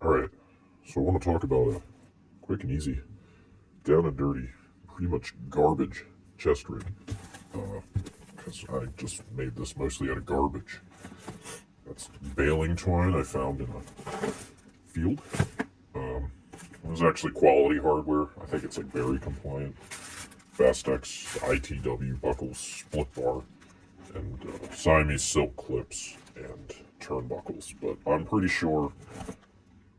Alright, so I want to talk about a quick and easy, down and dirty, pretty much garbage chest rig. Because I just made this mostly out of garbage. That's baling twine I found in a field. It was actually quality hardware. I think it's like very compliant. Fastex ITW buckles, split bar, and Siamese silk clips and turnbuckles. But I'm pretty sure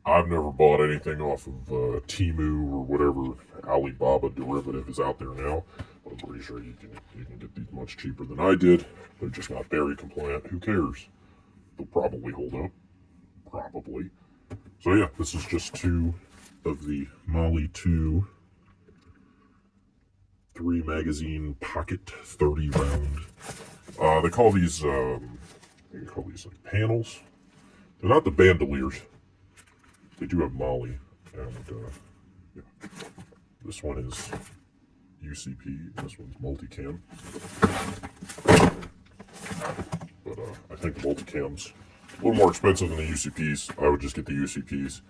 I've never bought anything off of Temu or whatever Alibaba derivative is out there now. But I'm pretty sure you can get these much cheaper than I did. They're just not very compliant. Who cares? They'll probably hold up. Probably. So yeah, this is just two of the Molly 2 3 magazine pocket 30 round. They call these like panels. They're not the bandoliers. They do have Molly, and yeah. This one is UCP. This one's multicam. But I think the multicam's a little more expensive than the UCPs. I would just get the UCPs,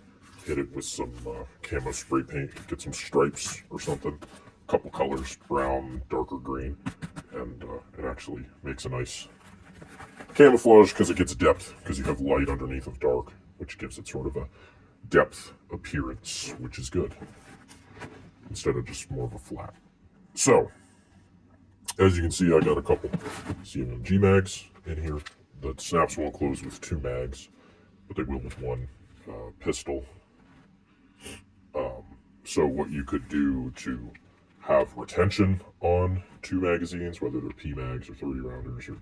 hit it with some camo spray paint, get some stripes or something, a couple colors, brown, darker green, and it actually makes a nice camouflage because it gets depth, because you have light underneath of dark, which gives it sort of a depth appearance, which is good, instead of just more of a flat. So, as you can see, I got a couple CMMG mags in here. The snaps won't close with 2 mags, but they will with 1 pistol. So what you could do to have retention on 2 magazines, whether they're P mags or 30 rounders or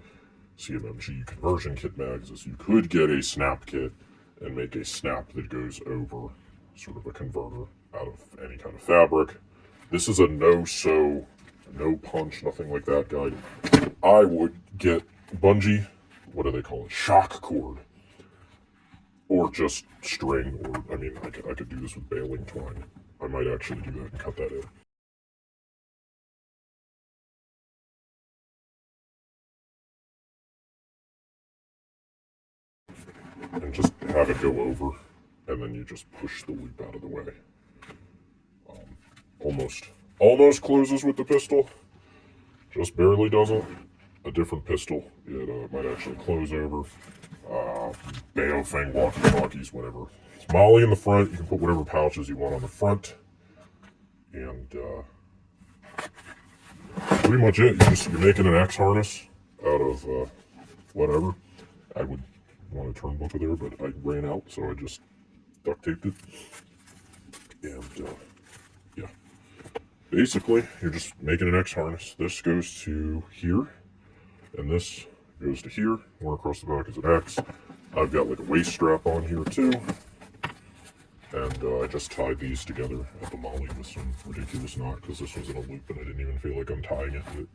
CMMG conversion kit mags, is you could get a snap kit and make a snap that goes over sort of a converter out of any kind of fabric. This is a no-sew, no punch, nothing like that guide. I would get bungee, what do they call it, shock cord, or just string, or I mean, I could do this with baling twine. I might actually do that and cut that in. And just have it go over, and then you just push the loop out of the way. Almost closes with the pistol, just barely doesn't. A different pistol, it might actually close over. Baofeng walkie-talkies, whatever. It's Molly in the front. You can put whatever pouches you want on the front, and pretty much it. You're making an X harness out of whatever. I would want a turnbuckle there, but I ran out, so I just duct taped it. And yeah, basically you're just making an X harness. This goes to here, and this goes to here. One across the back is an X. I've got like a waist strap on here too, and I just tied these together at the Molly with some ridiculous knot, because this was in a loop and I didn't even feel like untying it.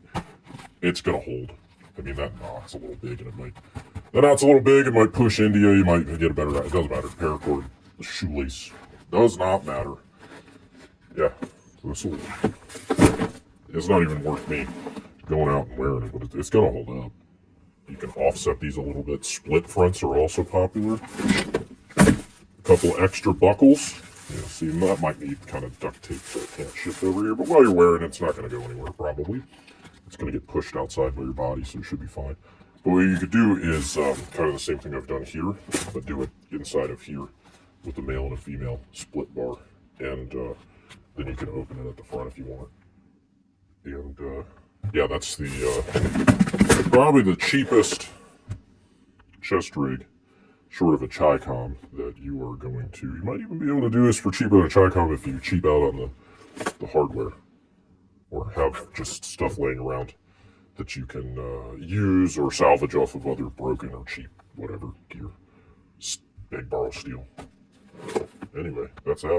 It's gonna hold. I mean, that knot's a little big, and it might push into you. You might get a better. It doesn't matter. Paracord, the shoelace, does not matter. Yeah, so it's not even worth me going out and wearing it, but it's gonna hold up. You can offset these a little bit. Split fronts are also popular. A couple extra buckles. Yeah, see, that might need kind of duct tape so it can't shift over here, but while you're wearing it, it's not going to go anywhere probably. It's going to get pushed outside by your body, so it should be fine. But what you could do is kind of the same thing I've done here, but do it inside of here with a male and a female split bar, and then you can open it at the front if you want. And yeah, that's the probably the cheapest chest rig, short of a Chi-Com, that you are going to. You might even be able to do this for cheaper than a Chi-Com if you cheap out on the hardware, or have just stuff laying around that you can use or salvage off of other broken or cheap whatever gear. Big borrow steel. Anyway, that's that.